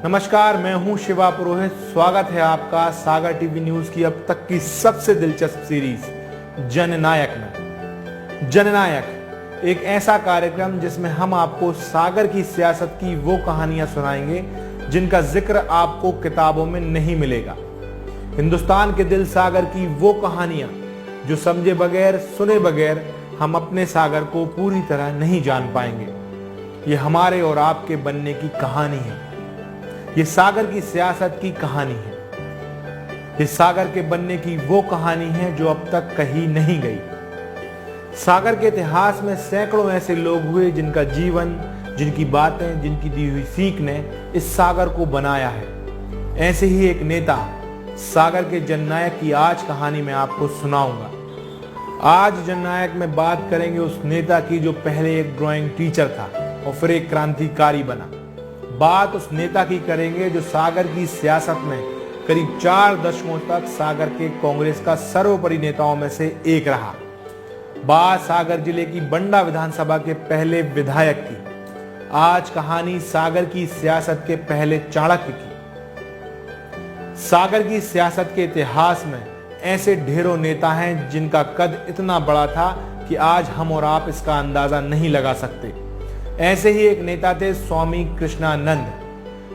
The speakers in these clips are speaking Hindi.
नमस्कार, मैं हूं शिवा पुरोहित। स्वागत है आपका सागर टीवी न्यूज की अब तक की सबसे दिलचस्प सीरीज जननायक में। जननायक एक ऐसा कार्यक्रम जिसमें हम आपको सागर की सियासत की वो कहानियां सुनाएंगे जिनका जिक्र आपको किताबों में नहीं मिलेगा। हिंदुस्तान के दिल सागर की वो कहानियां जो समझे बगैर, सुने बगैर हम अपने सागर को पूरी तरह नहीं जान पाएंगे। ये हमारे और आपके बनने की कहानी है। ये सागर की सियासत की कहानी है। ये सागर के बनने की वो कहानी है जो अब तक कहीं नहीं गई। सागर के इतिहास में सैकड़ों ऐसे लोग हुए जिनका जीवन, जिनकी बातें, जिनकी दी हुई सीख ने इस सागर को बनाया है। ऐसे ही एक नेता, सागर के जननायक की आज कहानी मैं आपको सुनाऊंगा। आज जननायक में बात करेंगे उस नेता की जो पहले एक ड्राइंग टीचर था और फिर एक क्रांतिकारी बना। बात उस नेता की करेंगे जो सागर की सियासत में करीब 4 दशकों तक सागर के कांग्रेस का सर्वोपरि नेताओं में से एक रहा। बात सागर जिले की बंडा विधानसभा के पहले विधायक की। आज कहानी सागर की सियासत के पहले चाणक्य की। सागर की सियासत के इतिहास में ऐसे ढेरों नेता हैं जिनका कद इतना बड़ा था कि आज हम और आप इसका अंदाजा नहीं लगा सकते। ऐसे ही एक नेता थे स्वामी कृष्णानंद,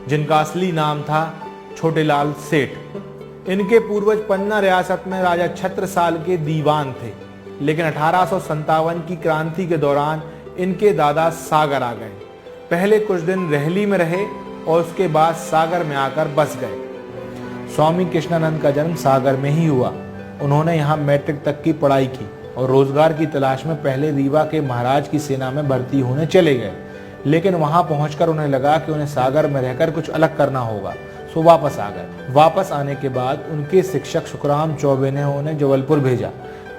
जिनका असली नाम था छोटेलाल सेठ। इनके पूर्वज पन्ना रियासत में राजा छत्रसाल के दीवान थे, लेकिन 1857 की क्रांति के दौरान इनके दादा सागर आ गए। पहले कुछ दिन रहली में रहे और उसके बाद सागर में आकर बस गए। स्वामी कृष्णानंद का जन्म सागर में ही हुआ। उन्होंने यहाँ मैट्रिक तक की पढ़ाई की और रोजगार की तलाश में पहले रीवा के महाराज की सेना में भर्ती होने चले गए, लेकिन वहां पहुंचकर उन्हें लगा कि उन्हें सागर में रहकर कुछ अलग करना होगा, सो वापस आ गए। वापस आने के बाद उनके शिक्षक सुखराम चौबे ने उन्हें जबलपुर भेजा,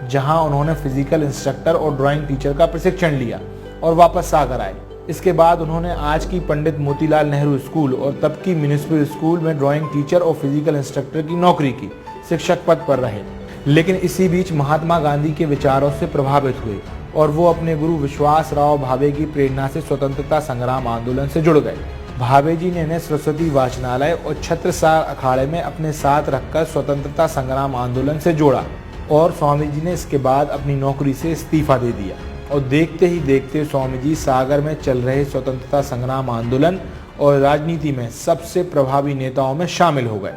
जहां उन्होंने फिजिकल इंस्ट्रक्टर और ड्राइंग टीचर का प्रशिक्षण लिया और वापस सागर आए। इसके बाद उन्होंने आज की पंडित मोतीलाल नेहरू स्कूल और तब की म्युनिसिपल स्कूल में ड्राइंग टीचर और फिजिकल इंस्ट्रक्टर की नौकरी की। शिक्षक पद पर रहे, लेकिन इसी बीच महात्मा गांधी के विचारों से प्रभावित हुए और वो अपने गुरु विश्वासराव भावे की प्रेरणा से स्वतंत्रता संग्राम आंदोलन से जुड़ गए। भावे जी ने इन्हें सरस्वती वाचनालय और छत्रसाल अखाड़े में अपने साथ रखकर स्वतंत्रता संग्राम आंदोलन से जोड़ा और स्वामी जी ने इसके बाद अपनी नौकरी से इस्तीफा दे दिया और देखते ही देखते स्वामी जी सागर में चल रहे स्वतंत्रता संग्राम आंदोलन और राजनीति में सबसे प्रभावी नेताओं में शामिल हो गए।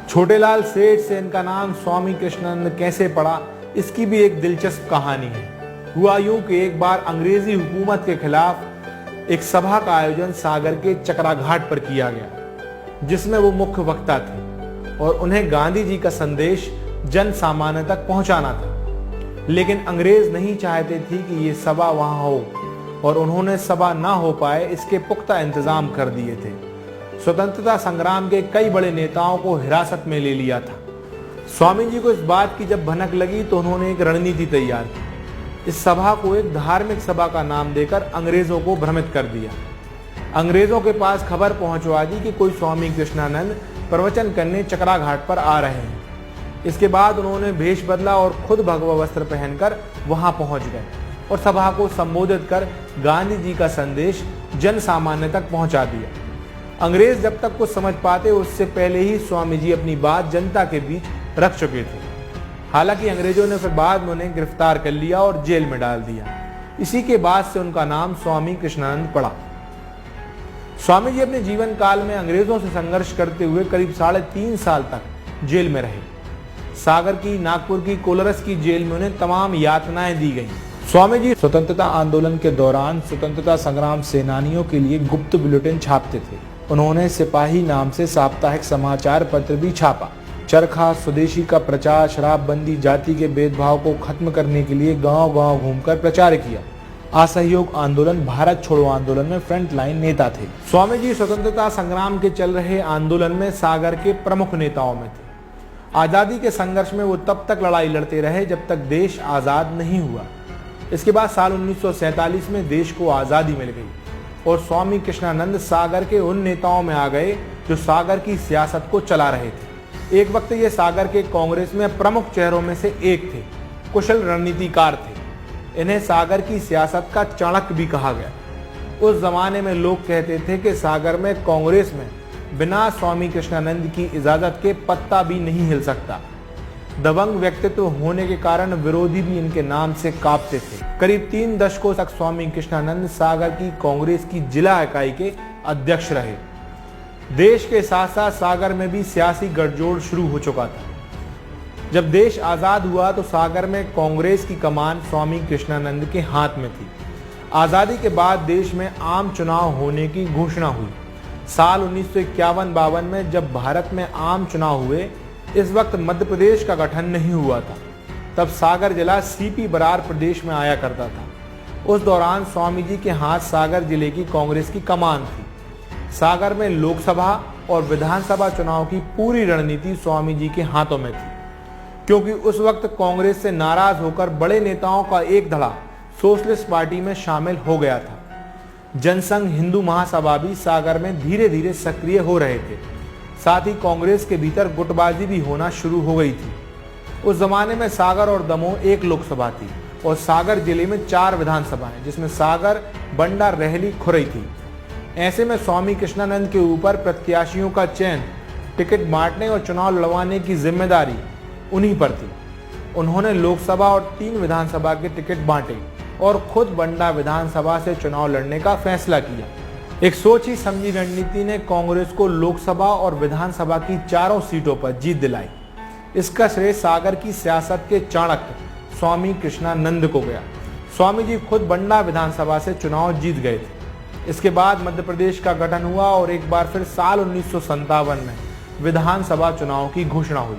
छोटेलाल सेठ से इनका नाम स्वामी कृष्णानंद कैसे पड़ा, इसकी भी एक दिलचस्प कहानी है। हुआ यूं कि एक बार अंग्रेजी हुकूमत के खिलाफ एक सभा का आयोजन सागर के चकरा घाट पर किया गया, जिसमें वो मुख्य वक्ता थे और उन्हें गांधी जी का संदेश जन सामान्य तक पहुंचाना था। लेकिन अंग्रेज नहीं चाहते थे कि ये सभा वहां हो और उन्होंने सभा ना हो पाए इसके पुख्ता इंतजाम कर दिए थे। स्वतंत्रता संग्राम के कई बड़े नेताओं को हिरासत में ले लिया था। स्वामी जी को इस बात की जब भनक लगी तो उन्होंने एक रणनीति तैयार की। इस सभा को एक धार्मिक सभा का नाम देकर अंग्रेजों को भ्रमित कर दिया। अंग्रेजों के पास खबर पहुंचवा दी कि कोई स्वामी कृष्णानंद प्रवचन करने चकरा घाट पर आ रहे हैं। इसके बाद उन्होंने भेष बदला और खुद भगवा वस्त्र पहनकर वहां पहुंच गए और सभा को संबोधित कर गांधी जी का संदेश जन सामान्य तक पहुंचा दिया। अंग्रेज जब तक कुछ समझ पाते उससे पहले ही स्वामी जी अपनी बात जनता के बीच रख चुके थे। हालांकि अंग्रेजों ने फिर बाद में उन्हें गिरफ्तार कर लिया और जेल में डाल दिया। इसी के बाद से उनका नाम स्वामी कृष्णानंद पड़ा। स्वामी जी अपने जीवन काल में अंग्रेजों से संघर्ष करते हुए करीब 3.5 साल तक जेल में रहे। सागर की, नागपुर की, कोलारस की जेल में उन्हें तमाम यातनाएं दी गई। स्वामी जी स्वतंत्रता आंदोलन के दौरान स्वतंत्रता संग्राम सेनानियों के लिए गुप्त बुलेटिन छापते थे। उन्होंने सिपाही नाम से साप्ताहिक समाचार पत्र भी छापा। चरखा, स्वदेशी का प्रचार, शराबबंदी, जाति के भेदभाव को खत्म करने के लिए गांव-गांव घूमकर प्रचार किया। असहयोग आंदोलन, भारत छोड़ो आंदोलन में फ्रंट लाइन नेता थे। स्वामी जी स्वतंत्रता संग्राम के चल रहे आंदोलन में सागर के प्रमुख नेताओं में थे। आजादी के संघर्ष में वो तब तक लड़ाई लड़ते रहे जब तक देश आजाद नहीं हुआ। इसके बाद साल 1947 में देश को आजादी मिल गई और स्वामी कृष्णानंद सागर के उन नेताओं में आ गए जो सागर की सियासत को चला रहे थे। एक वक्त ये सागर के कांग्रेस में प्रमुख चेहरों में से एक थे। कुशल रणनीतिकार थे। इन्हें सागर की सियासत का चाणक्य भी कहा गया। उस जमाने में लोग कहते थे कि सागर में कांग्रेस में बिना स्वामी कृष्णानंद की इजाजत के पत्ता भी नहीं हिल सकता। दबंग व्यक्तित्व होने के कारण विरोधी भी इनके नाम से कांपते थे। करीब 3 दशकों तक स्वामी कृष्णानंद सागर की कांग्रेस की जिला इकाई के अध्यक्ष रहे। देश के साथ साथ सागर में भी सियासी गठजोड़ शुरू हो चुका था। जब देश आजाद हुआ तो सागर में कांग्रेस की कमान स्वामी कृष्णानंद के हाथ में थी। आजादी के बाद देश में आम चुनाव होने की घोषणा हुई। साल 1951-52 में जब भारत में आम चुनाव हुए, इस वक्त मध्य प्रदेश का गठन नहीं हुआ था। तब सागर जिला सीपी बरार प्रदेश में आया करता था। उस दौरान स्वामी जी के हाथ सागर जिले की कांग्रेस की कमान थी। सागर में लोकसभा और विधानसभा चुनाव की पूरी रणनीति स्वामी जी के हाथों में थी, क्योंकि उस वक्त कांग्रेस से नाराज होकर बड़े नेताओं का एक धड़ा सोशलिस्ट पार्टी में शामिल हो गया था। जनसंघ हिंदू महासभा भी सागर में धीरे धीरे सक्रिय हो रहे थे। साथ ही कांग्रेस के भीतर गुटबाजी भी होना शुरू हो गई थी। उस जमाने में सागर और दमोह एक लोकसभा थी और सागर जिले में 4 विधानसभाएं, जिसमें सागर, बंडा, रेहली, खुरई थी। ऐसे में स्वामी कृष्णानंद के ऊपर प्रत्याशियों का चयन, टिकट बांटने और चुनाव लड़वाने की जिम्मेदारी उन्हीं पर थी। उन्होंने लोकसभा और 3 विधानसभा के टिकट बांटे और खुद बंडा विधानसभा से चुनाव लड़ने का फैसला किया। एक सोची समझी रणनीति ने कांग्रेस को लोकसभा और विधानसभा की 4 सीटों पर जीत दिलाई। इसका श्रेय सागर की सियासत के चाणक्य स्वामी कृष्णानंद को गया। स्वामी जी खुद बंडा विधानसभा से चुनाव जीत गए थे। इसके बाद मध्य प्रदेश का गठन हुआ और एक बार फिर साल 1957 में विधानसभा चुनाव की घोषणा हुई।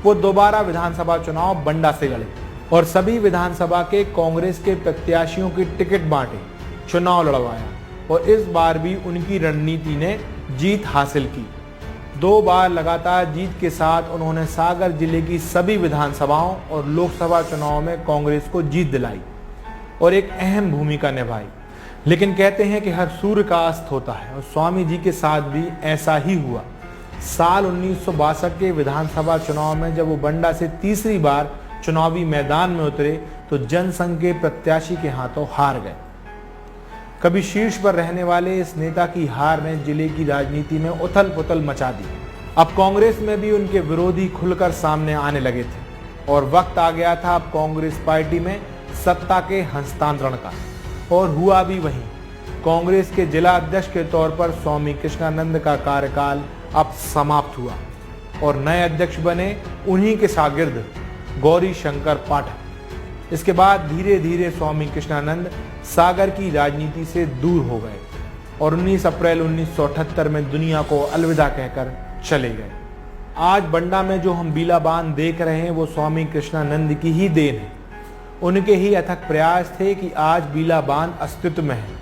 वो दोबारा विधानसभा चुनाव बंडा से लड़े और सभी विधानसभा के कांग्रेस के प्रत्याशियों की टिकट बांटे, चुनाव लड़वाया और इस बार भी उनकी रणनीति ने जीत हासिल की। 2 बार लगातार जीत के साथ उन्होंने सागर जिले की सभी विधानसभाओं और लोकसभा चुनाव में कांग्रेस को जीत दिलाई और एक अहम भूमिका निभाई। लेकिन कहते हैं कि हर सूर्य का अस्त होता है और स्वामी जी के साथ भी ऐसा ही हुआ। साल 1962 के विधानसभा चुनाव में जब वो बंडा से तीसरी बार चुनावी मैदान में उतरे तो जनसंघ के प्रत्याशी के हाथों हार गए। कभी शीर्ष पर रहने वाले इस नेता की हार ने जिले की राजनीति में उथल पुथल मचा दी। अब कांग्रेस में भी उनके विरोधी खुलकर सामने आने लगे थे और वक्त आ गया था अब कांग्रेस पार्टी में सत्ता के हस्तांतरण का। और हुआ भी वही। कांग्रेस के जिला अध्यक्ष के तौर पर स्वामी कृष्णानंद का कार्यकाल अब समाप्त हुआ और नए अध्यक्ष बने उन्हीं के शागिर्द गौरी शंकर पाठक। इसके बाद धीरे धीरे स्वामी कृष्णानंद सागर की राजनीति से दूर हो गए और 19 अप्रैल 1978 में दुनिया को अलविदा कहकर चले गए। आज बंडा में जो हम बीला बांध देख रहे हैं वो स्वामी कृष्णानंद की ही देन है। उनके ही अथक प्रयास थे कि आज बीला बांध अस्तित्व में है।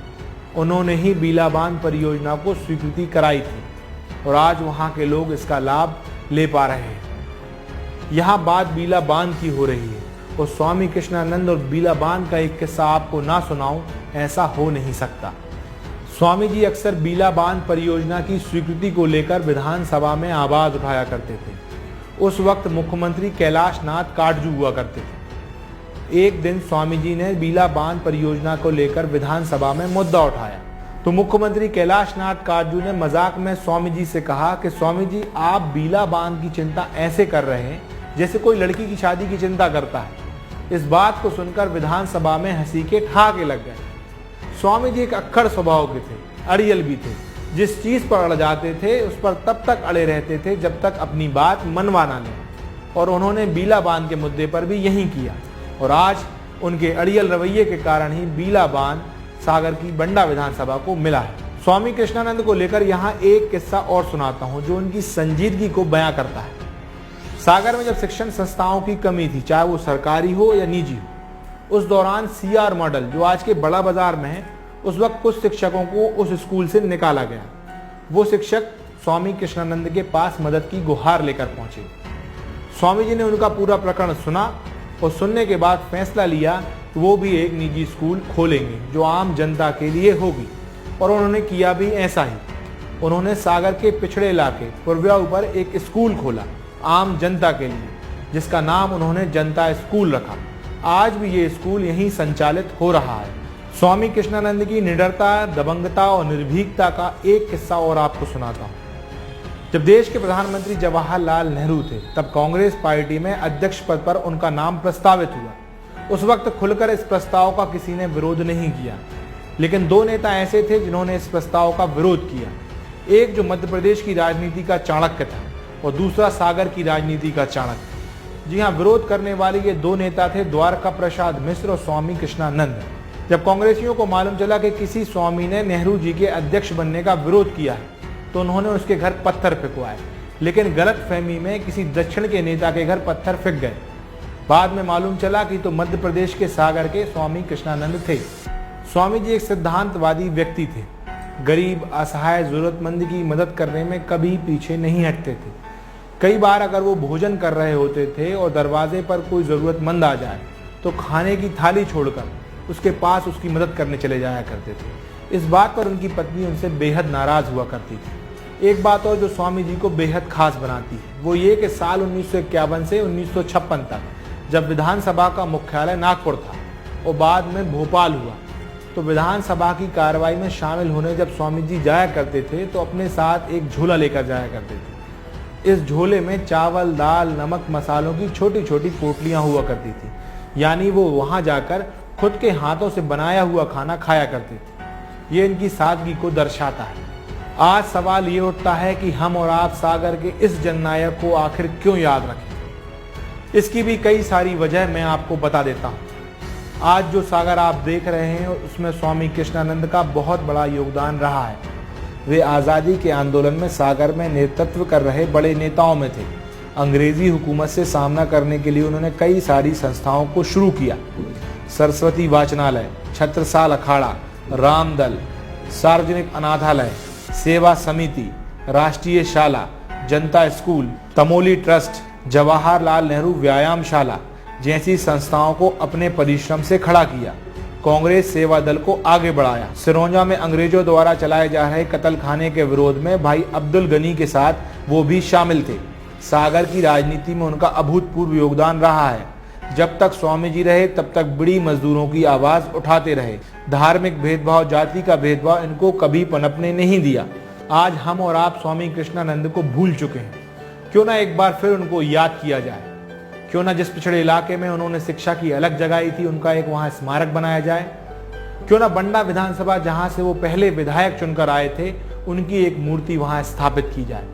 उन्होंने ही बीला बांध परियोजना को स्वीकृति कराई थी और आज वहां के लोग इसका लाभ ले पा रहे हैं। यहाँ बात बीला बांध की हो रही है और स्वामी कृष्णानंद और बीला बांध का एक किस्सा आपको ना सुनाऊं ऐसा हो नहीं सकता। स्वामी जी अक्सर बीला बांध परियोजना की स्वीकृति को लेकर विधानसभा में आवाज उठाया करते थे। उस वक्त मुख्यमंत्री कैलाश नाथ काटजू हुआ करते थे। एक दिन स्वामी जी ने बीला बांध परियोजना को लेकर विधानसभा में मुद्दा उठाया तो मुख्यमंत्री कैलाश नाथ काटजू ने मजाक में स्वामी जी से कहा कि स्वामी जी आप बीला बांध की चिंता ऐसे कर रहे हैं जैसे कोई लड़की की शादी की चिंता करता है। इस बात को सुनकर विधानसभा में हंसी के ठहाके लग गए। स्वामी जी एक अक्खड़ स्वभाव के थे, अड़ियल भी थे। जिस चीज पर अड़ जाते थे उस पर तब तक अड़े रहते थे जब तक अपनी बात मनवा ना लें और उन्होंने बीला बांध के मुद्दे पर भी यही किया और आज उनके अड़ियल रवैये के कारण ही बीला बांध सागर की बंडा विधानसभा को मिला है। स्वामी कृष्णानंद को लेकर यहाँ एक किस्सा और सुनाता हूँ जो उनकी संजीदगी को बयां करता है। सागर में जब शिक्षण संस्थाओं की कमी थी, चाहे वो सरकारी हो या निजी हो, उस दौरान CR मॉडल जो आज के बड़ा बाजार में है, उस वक्त कुछ शिक्षकों को उस स्कूल से निकाला गया। वो शिक्षक स्वामी कृष्णानंद के पास मदद की गुहार लेकर पहुंचे। स्वामी जी ने उनका पूरा प्रकरण सुना और सुनने के बाद फैसला लिया कि वो भी एक निजी स्कूल खोलेंगे जो आम जनता के लिए होगी और उन्होंने किया भी ऐसा ही। उन्होंने सागर के पिछड़े इलाके पुरव्या पर एक स्कूल खोला आम जनता के लिए, जिसका नाम उन्होंने जनता स्कूल रखा। आज भी ये स्कूल यहीं संचालित हो रहा है। स्वामी कृष्णानंद की निडरता, दबंगता और निर्भीकता का एक किस्सा और आपको सुनाता हूँ। जब देश के प्रधानमंत्री जवाहरलाल नेहरू थे तब कांग्रेस पार्टी में अध्यक्ष पद पर उनका नाम प्रस्तावित हुआ। उस वक्त खुलकर इस प्रस्ताव का किसी ने विरोध नहीं किया, लेकिन दो नेता ऐसे थे जिन्होंने इस प्रस्ताव का विरोध किया। एक जो मध्य प्रदेश की राजनीति का चाणक्य था और दूसरा सागर की राजनीति का चाणक्य। जी हाँ, विरोध करने वाले ये दो नेता थे द्वारका प्रसाद मिश्र और स्वामी कृष्णानंद। जब कांग्रेसियों को मालूम चला कि किसी स्वामी ने नेहरू जी के अध्यक्ष बनने का विरोध किया है तो उन्होंने उसके घर पत्थर फेंकवाए, लेकिन गलतफहमी में किसी दक्षिण के नेता के घर पत्थर फेंक गए। बाद में मालूम चला कि तो मध्य प्रदेश के सागर के स्वामी कृष्णानंद थे। स्वामी जी एक सिद्धांतवादी व्यक्ति थे। गरीब, असहाय, जरूरतमंद की मदद करने में कभी पीछे नहीं हटते थे। कई बार अगर वो भोजन कर रहे होते थे और दरवाजे पर कोई जरूरतमंद आ जाए तो खाने की थाली छोड़कर उसके पास उसकी मदद करने चले जाया करते थे। इस बात पर उनकी पत्नी उनसे बेहद नाराज हुआ करती थी। एक बात और जो स्वामी जी को बेहद खास बनाती है वो ये कि साल 1951 से 1956 तक जब विधानसभा का मुख्यालय नागपुर था और बाद में भोपाल हुआ तो विधानसभा की कार्रवाई में शामिल होने जब स्वामी जी जाया करते थे तो अपने साथ एक झोला लेकर जाया करते थे। इस झोले में चावल, दाल, नमक, मसालों की छोटी छोटी पोटलियां हुआ करती थी, यानी वो वहां जाकर खुद के हाथों से बनाया हुआ खाना खाया करते थे। ये इनकी सादगी को दर्शाता है। आज सवाल ये उठता है कि हम और आप सागर के इस जननायक को आखिर क्यों याद रखें। इसकी भी कई सारी वजह मैं आपको बता देता हूँ। आज जो सागर आप देख रहे हैं उसमें स्वामी कृष्णानंद का बहुत बड़ा योगदान रहा है। वे आज़ादी के आंदोलन में सागर में नेतृत्व कर रहे बड़े नेताओं में थे। अंग्रेजी हुकूमत से सामना करने के लिए उन्होंने कई सारी संस्थाओं को शुरू किया। सरस्वती वाचनालय, छत्रसाल अखाड़ा, रामदल, सार्वजनिक अनाथालय, सेवा समिति, राष्ट्रीय शाला, जनता स्कूल, तमोली ट्रस्ट, जवाहरलाल नेहरू व्यायामशाला जैसी संस्थाओं को अपने परिश्रम से खड़ा किया। कांग्रेस सेवा दल को आगे बढ़ाया। सिरोंजा में अंग्रेजों द्वारा चलाए जा रहे कत्ल खाने के विरोध में भाई अब्दुल गनी के साथ वो भी शामिल थे। सागर की राजनीति में उनका अभूतपूर्व योगदान रहा है। जब तक स्वामी जी रहे तब तक बीड़ी मजदूरों की आवाज उठाते रहे। धार्मिक भेदभाव, जाति का भेदभाव इनको कभी पनपने नहीं दिया। आज हम और आप स्वामी कृष्णानंद को भूल चुके हैं, क्यों ना एक बार फिर उनको याद किया जाए। क्यों ना जिस पिछड़े इलाके में उन्होंने शिक्षा की अलग जगाई थी उनका एक वहां स्मारक बनाया जाए। क्यों ना बंडा विधानसभा जहां से वो पहले विधायक चुनकर आए थे उनकी एक मूर्ति वहां स्थापित की जाए।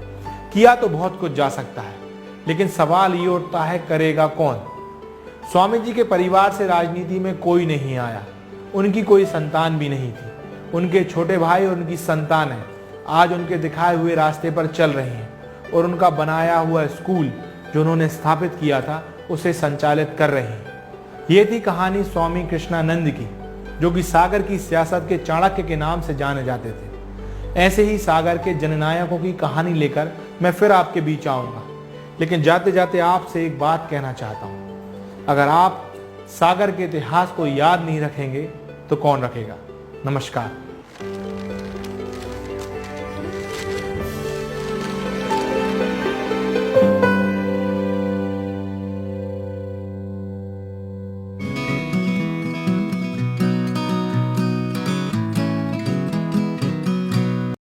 किया तो बहुत कुछ जा सकता है, लेकिन सवाल ये उठता है करेगा कौन। स्वामी जी के परिवार से राजनीति में कोई नहीं आया, उनकी कोई संतान भी नहीं थी। उनके छोटे भाई और उनकी संतान है आज उनके दिखाए हुए रास्ते पर चल रही हैं और उनका बनाया हुआ स्कूल जो उन्होंने स्थापित किया था उसे संचालित कर रहे हैं। ये थी कहानी स्वामी कृष्णानंद की, जो कि सागर की सियासत के चाणक्य के नाम से जाने जाते थे। ऐसे ही सागर के जननायकों की कहानी लेकर मैं फिर आपके बीच आऊंगा, लेकिन जाते जाते आपसे एक बात कहना चाहता हूं। अगर आप सागर के इतिहास को याद नहीं रखेंगे तो कौन रखेगा। नमस्कार।